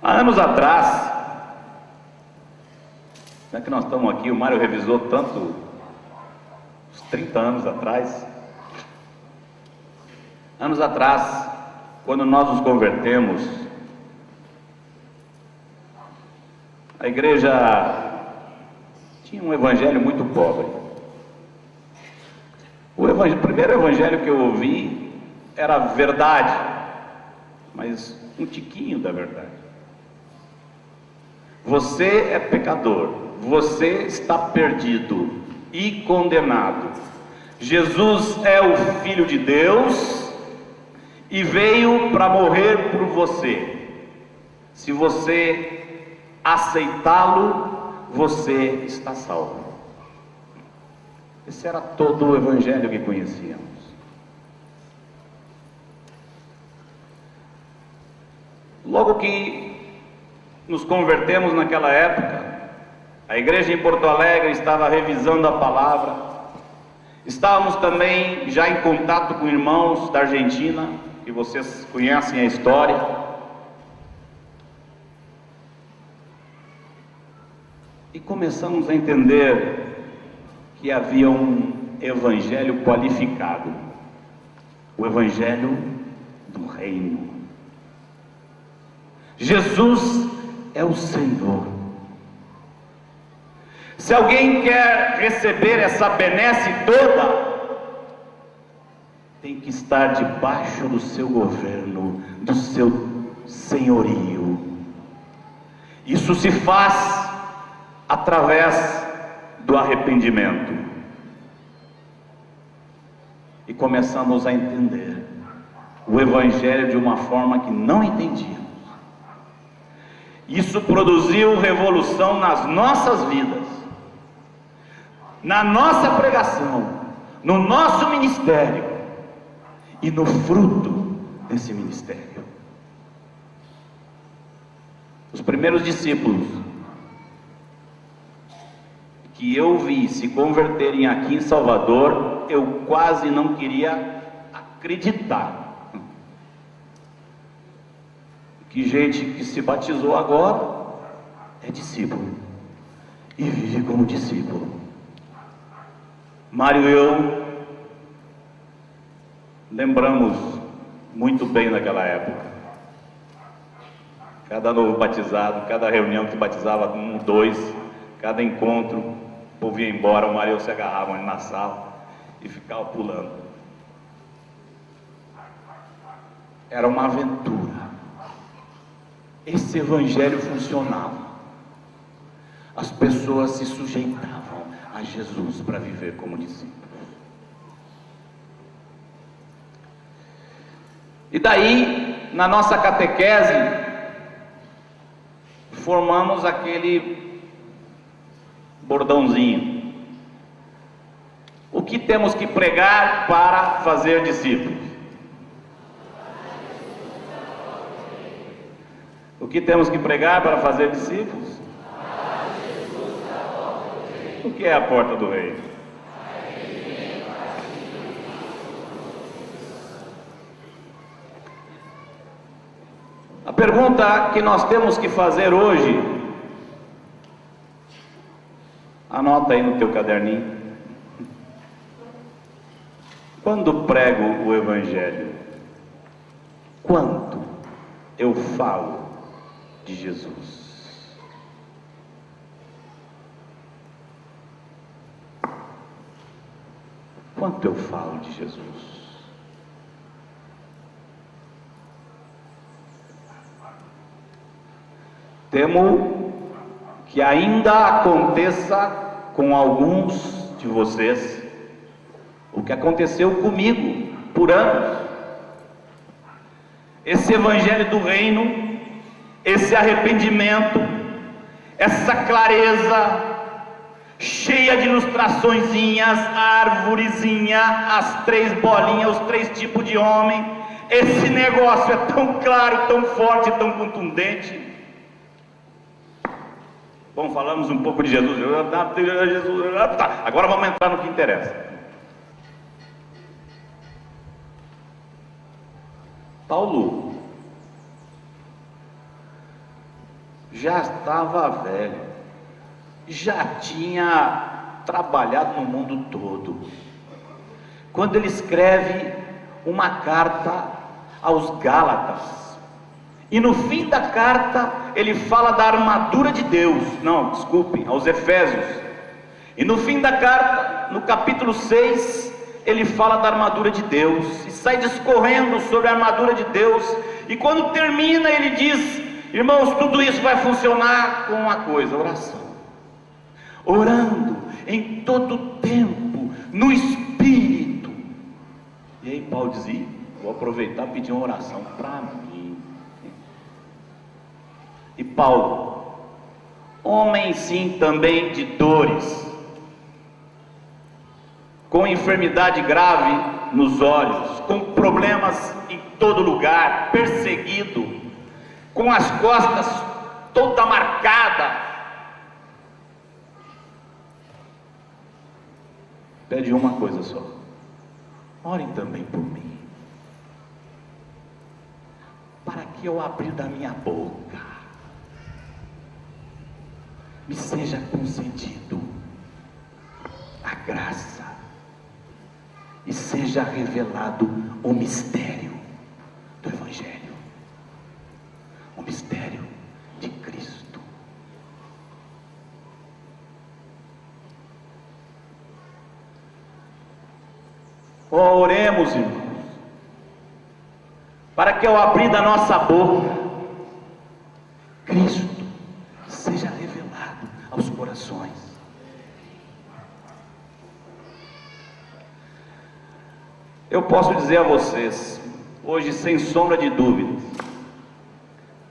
Há anos atrás, já que nós estamos aqui, o Mário revisou tanto, uns 30 anos atrás, quando nós nos convertemos, a igreja tinha um evangelho muito pobre. O primeiro evangelho que eu ouvi era verdade, mas um tiquinho da verdade. Você é pecador, você está perdido e condenado. Jesus é o Filho de Deus e veio para morrer por você. Se você aceitá-lo, você está salvo. Esse era todo o evangelho que conhecíamos. Logo que nos convertemos naquela época, a igreja em Porto Alegre estava revisando a palavra. Estávamos também já em contato com irmãos da Argentina, que vocês conhecem a história. E começamos a entender que havia um evangelho qualificado, o evangelho do reino. Jesus é o Senhor. Se alguém quer receber essa benesse toda, tem que estar debaixo do seu governo, do seu senhorio. Isso se faz através do arrependimento. E começamos a entender o evangelho de uma forma que não entendíamos. Isso produziu revolução nas nossas vidas, na nossa pregação, no nosso ministério e no fruto desse ministério. Os primeiros discípulos que eu vi se converterem aqui em Salvador, eu quase não queria acreditar. Que gente que se batizou agora é discípulo e vive como discípulo. Mário e eu lembramos muito bem naquela época. Cada novo batizado, cada reunião que se batizava um, dois, cada encontro, o povo ia embora, o Mário e eu se agarravam ali na sala e ficava pulando. Era uma aventura. Esse evangelho funcionava. As pessoas se sujeitavam a Jesus para viver como discípulos. E daí, na nossa catequese, formamos aquele bordãozinho. O que temos que pregar para fazer discípulos? O que temos que pregar para fazer discípulos? O que é a porta do reino? A pergunta que nós temos que fazer hoje, anota aí no teu caderninho. Quando prego o evangelho, quanto eu falo de Jesus? Quanto eu falo de Jesus? Temo que ainda aconteça com alguns de vocês o que aconteceu comigo por anos. Esse evangelho do reino, esse arrependimento, essa clareza cheia de ilustraçõezinhas, a arvorezinha, as 3 bolinhas, os 3 tipos de homem. Esse negócio é tão claro, tão forte, tão contundente. Bom, falamos um pouco de Jesus. Agora vamos entrar no que interessa. Paulo já estava velho, já tinha trabalhado no mundo todo. Quando ele escreve uma carta aos Gálatas, e no fim da carta ele fala da armadura de Deus, não, desculpem, aos Efésios, e no fim da carta, no capítulo 6, ele fala da armadura de Deus, e sai discorrendo sobre a armadura de Deus, e quando termina ele diz: irmãos, tudo isso vai funcionar com uma coisa, oração, orando em todo tempo, no Espírito. E aí Paulo dizia: vou aproveitar e pedir uma oração para mim. E Paulo, homem sim também de dores, com enfermidade grave nos olhos, com problemas em todo lugar, perseguido, com as costas toda marcada, pede uma coisa só: orem também por mim, para que eu abrir da minha boca me seja concedido a graça e seja revelado o mistério do Evangelho, o mistério de Cristo. Oremos, irmãos, para que ao abrir da nossa boca, Cristo seja revelado aos corações. Eu posso dizer a vocês, hoje sem sombra de dúvidas,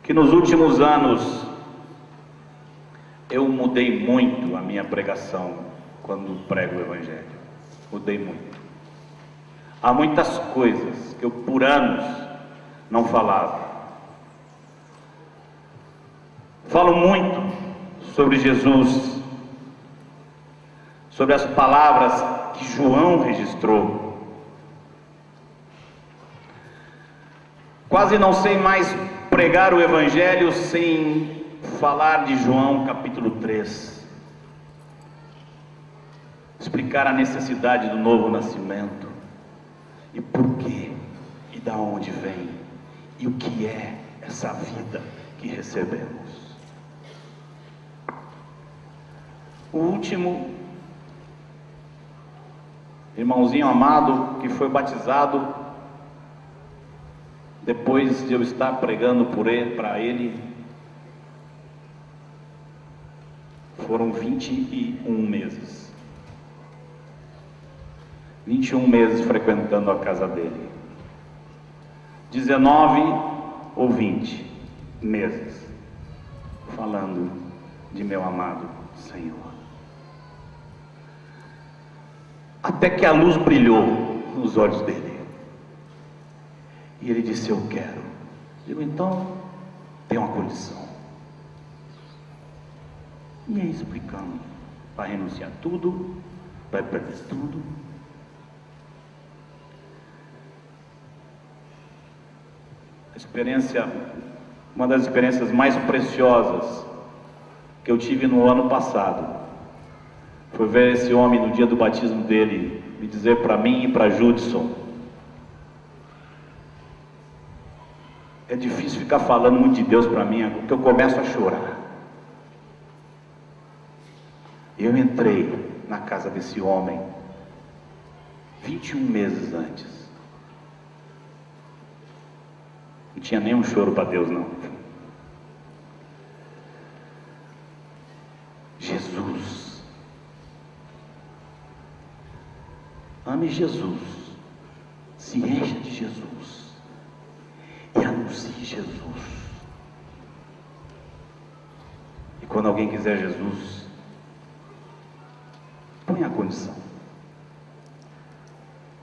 que nos últimos anos eu mudei muito a minha pregação quando prego o Evangelho. Mudei muito. Há muitas coisas que eu por anos não falava. Falo muito sobre Jesus, sobre as palavras que João registrou. Quase não sei mais pregar o Evangelho sem falar de João capítulo 3. Explicar a necessidade do novo nascimento, e por quê, e da onde vem, e o que é essa vida que recebemos. O último irmãozinho amado que foi batizado, depois de eu estar pregando para ele, foram 21 meses. 21 meses frequentando a casa dele. 19 ou 20 meses falando de meu amado Senhor. Até que a luz brilhou nos olhos dele. E ele disse: eu quero. Digo: então, tem uma condição. E aí explicando: vai renunciar tudo, vai perder tudo. Uma das experiências mais preciosas que eu tive no ano passado foi ver esse homem no dia do batismo dele me dizer para mim e para Judson: é difícil ficar falando muito de Deus para mim, porque eu começo a chorar. Eu entrei na casa desse homem 21 meses antes. Não tinha nenhum choro para Deus, não. Jesus. Ame Jesus. Se encha de Jesus. E anuncie Jesus. E quando alguém quiser Jesus, põe a condição.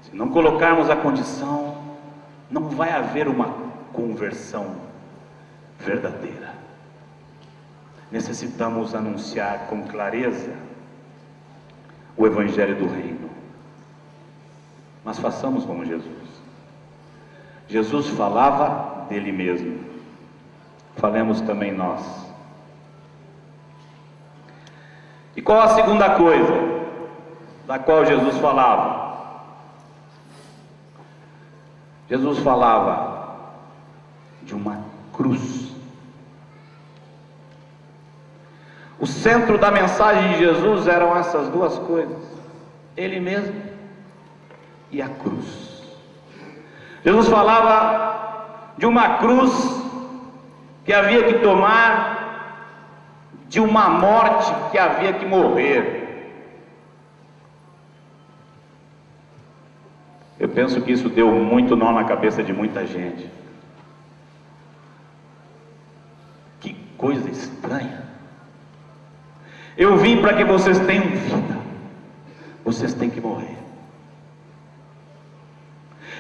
Se não colocarmos a condição, não vai haver uma conversão verdadeira. Necessitamos anunciar com clareza o Evangelho do Reino. Mas façamos como Jesus. Jesus falava dele mesmo. Falemos também nós E qual a segunda coisa da qual Jesus falava? Jesus falava de uma cruz. O centro da mensagem de Jesus eram essas duas coisas: Ele mesmo e a cruz. Jesus falava de uma cruz que havia que tomar, de uma morte que havia que morrer. Eu penso que isso deu muito nó na cabeça de muita gente. Que coisa estranha. Eu vim para que vocês tenham vida, vocês têm que morrer.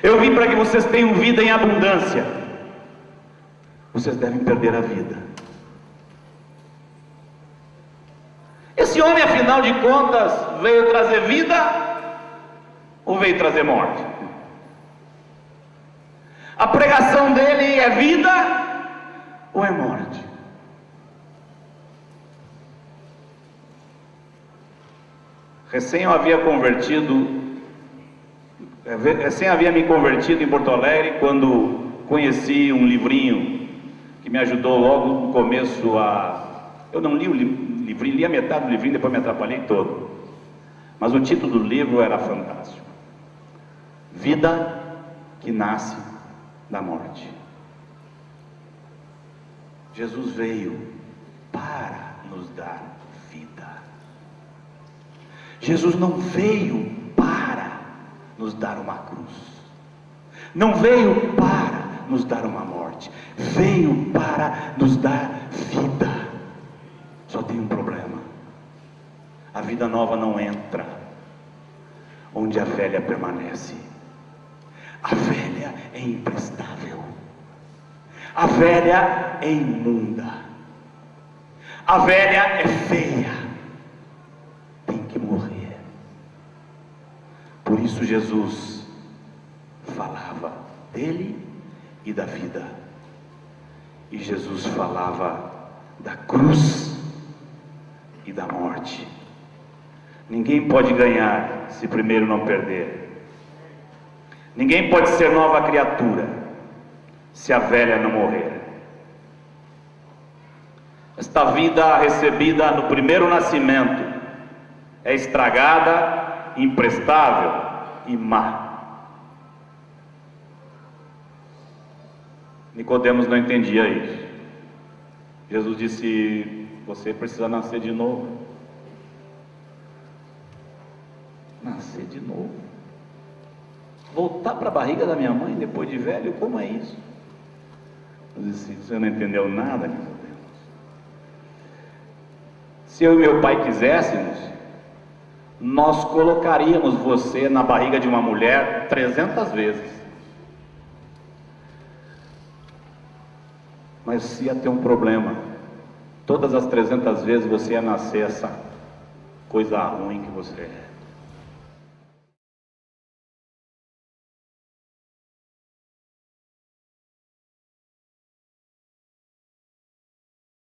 Eu vim para que vocês tenham vida em abundância, vocês devem perder a vida. Esse homem, afinal de contas, veio trazer vida ou veio trazer morte? A pregação dele é vida ou é morte? Recém havia me convertido em Porto Alegre, quando conheci um livrinho que me ajudou logo no começo eu não li o livrinho, li a metade do livrinho, depois me atrapalhei todo. Mas o título do livro era fantástico: Vida que nasce da morte. Jesus veio para nos dar vida. Jesus não veio para nos dar uma cruz, não veio para nos dar uma morte, veio para nos dar vida. Só tem um problema: a vida nova não entra onde a velha permanece. A velha é imprestável, a velha é imunda, a velha é feia, tem que morrer. Por isso Jesus falava dele e da vida, e Jesus falava da cruz e da morte. Ninguém pode ganhar se primeiro não perder. Ninguém pode ser nova criatura se a velha não morrer. Esta vida recebida no primeiro nascimento é estragada, imprestável e má. Nicodemos não entendia isso. Jesus disse: você precisa nascer de novo. Nascer de novo? Voltar para a barriga da minha mãe depois de velho? Como é isso? Eu disse: você não entendeu nada, Nicodemos. Se eu e meu pai quiséssemos, nós colocaríamos você na barriga de uma mulher 300 vezes. Mas ia ter um problema: todas as 300 vezes você ia nascer essa coisa ruim que você é.